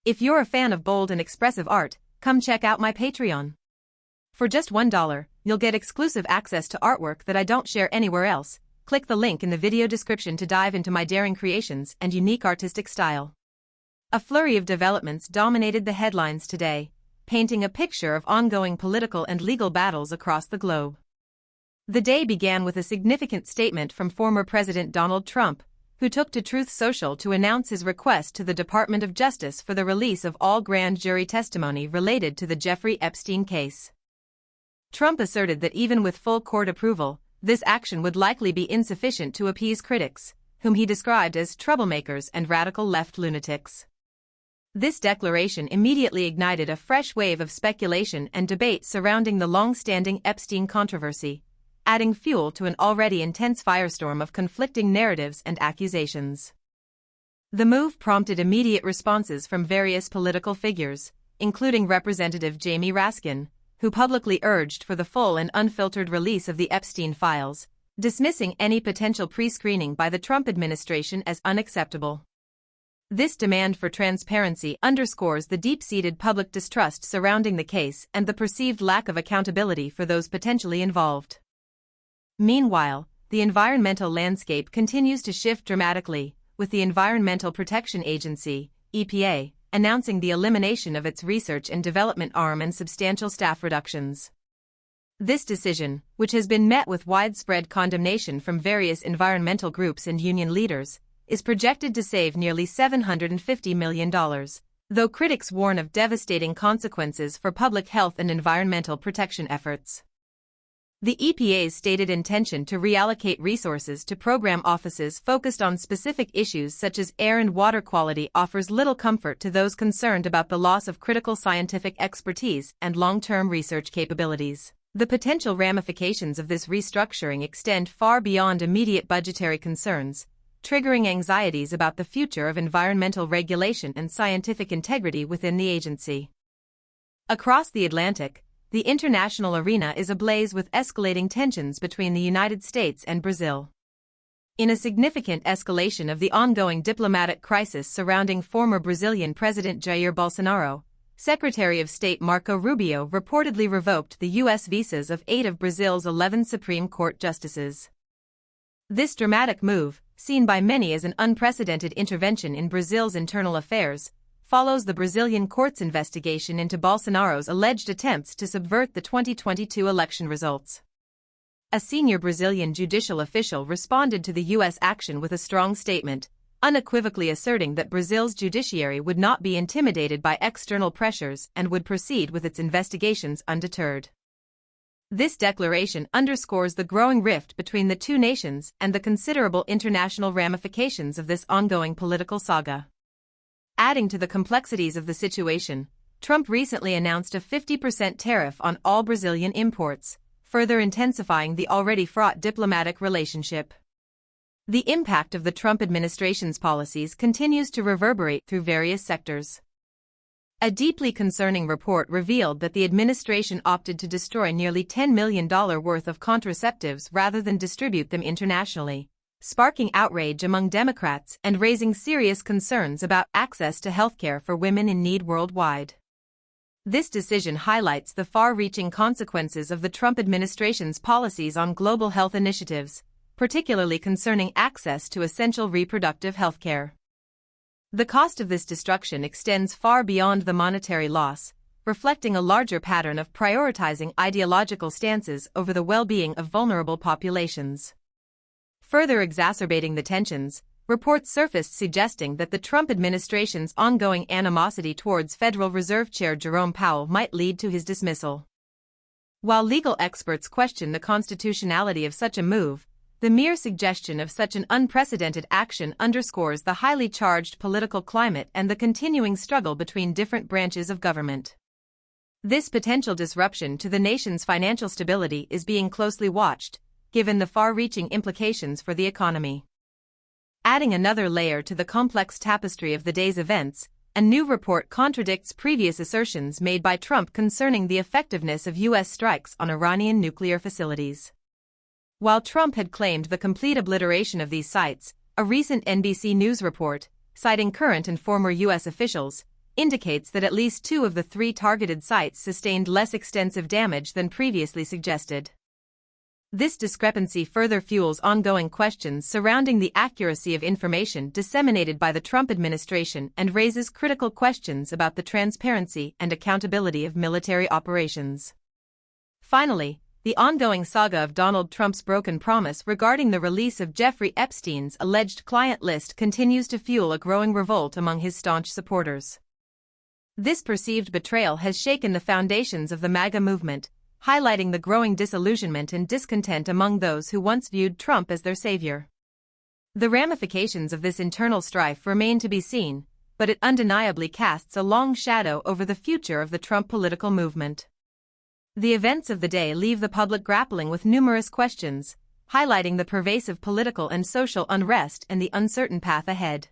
If you're a fan of bold and expressive art, come check out my Patreon. For just $1, you'll get exclusive access to artwork that I don't share anywhere else. Click the link in the video description to dive into my daring creations and unique artistic style. A flurry of developments dominated the headlines today, painting a picture of ongoing political and legal battles across the globe. The day began with a significant statement from former President Donald Trump, who took to Truth Social to announce his request to the Department of Justice for the release of all grand jury testimony related to the Jeffrey Epstein case. Trump asserted that even with full court approval, this action would likely be insufficient to appease critics, whom he described as troublemakers and radical left lunatics. This declaration immediately ignited a fresh wave of speculation and debate surrounding the long-standing Epstein controversy, adding fuel to an already intense firestorm of conflicting narratives and accusations. The move prompted immediate responses from various political figures, including Representative Jamie Raskin, who publicly urged for the full and unfiltered release of the Epstein files, dismissing any potential pre-screening by the Trump administration as unacceptable. This demand for transparency underscores the deep-seated public distrust surrounding the case and the perceived lack of accountability for those potentially involved. Meanwhile, the environmental landscape continues to shift dramatically, with the Environmental Protection Agency, EPA, announcing the elimination of its research and development arm and substantial staff reductions. This decision, which has been met with widespread condemnation from various environmental groups and union leaders, is projected to save nearly $750 million, though critics warn of devastating consequences for public health and environmental protection efforts. The EPA's stated intention to reallocate resources to program offices focused on specific issues such as air and water quality offers little comfort to those concerned about the loss of critical scientific expertise and long-term research capabilities. The potential ramifications of this restructuring extend far beyond immediate budgetary concerns, triggering anxieties about the future of environmental regulation and scientific integrity within the agency. Across the Atlantic, the international arena is ablaze with escalating tensions between the United States and Brazil. In a significant escalation of the ongoing diplomatic crisis surrounding former Brazilian President Jair Bolsonaro, Secretary of State Marco Rubio reportedly revoked the U.S. visas of 8 of Brazil's 11 Supreme Court justices. This dramatic move, seen by many as an unprecedented intervention in Brazil's internal affairs, follows the Brazilian court's investigation into Bolsonaro's alleged attempts to subvert the 2022 election results. A senior Brazilian judicial official responded to the U.S. action with a strong statement, unequivocally asserting that Brazil's judiciary would not be intimidated by external pressures and would proceed with its investigations undeterred. This declaration underscores the growing rift between the two nations and the considerable international ramifications of this ongoing political saga. Adding to the complexities of the situation, Trump recently announced a 50% tariff on all Brazilian imports, further intensifying the already fraught diplomatic relationship. The impact of the Trump administration's policies continues to reverberate through various sectors. A deeply concerning report revealed that the administration opted to destroy nearly $10 million worth of contraceptives rather than distribute them internationally, sparking outrage among Democrats and raising serious concerns about access to healthcare for women in need worldwide. This decision highlights the far-reaching consequences of the Trump administration's policies on global health initiatives, particularly concerning access to essential reproductive healthcare. The cost of this destruction extends far beyond the monetary loss, reflecting a larger pattern of prioritizing ideological stances over the well-being of vulnerable populations. Further exacerbating the tensions, reports surfaced suggesting that the Trump administration's ongoing animosity towards Federal Reserve Chair Jerome Powell might lead to his dismissal. While legal experts question the constitutionality of such a move, the mere suggestion of such an unprecedented action underscores the highly charged political climate and the continuing struggle between different branches of government. This potential disruption to the nation's financial stability is being closely watched, given the far-reaching implications for the economy. Adding another layer to the complex tapestry of the day's events, a new report contradicts previous assertions made by Trump concerning the effectiveness of U.S. strikes on Iranian nuclear facilities. While Trump had claimed the complete obliteration of these sites, a recent NBC News report, citing current and former U.S. officials, indicates that at least 2 of the 3 targeted sites sustained less extensive damage than previously suggested. This discrepancy further fuels ongoing questions surrounding the accuracy of information disseminated by the Trump administration and raises critical questions about the transparency and accountability of military operations. Finally, the ongoing saga of Donald Trump's broken promise regarding the release of Jeffrey Epstein's alleged client list continues to fuel a growing revolt among his staunch supporters. This perceived betrayal has shaken the foundations of the MAGA movement, highlighting the growing disillusionment and discontent among those who once viewed Trump as their savior. The ramifications of this internal strife remain to be seen, but it undeniably casts a long shadow over the future of the Trump political movement. The events of the day leave the public grappling with numerous questions, highlighting the pervasive political and social unrest and the uncertain path ahead.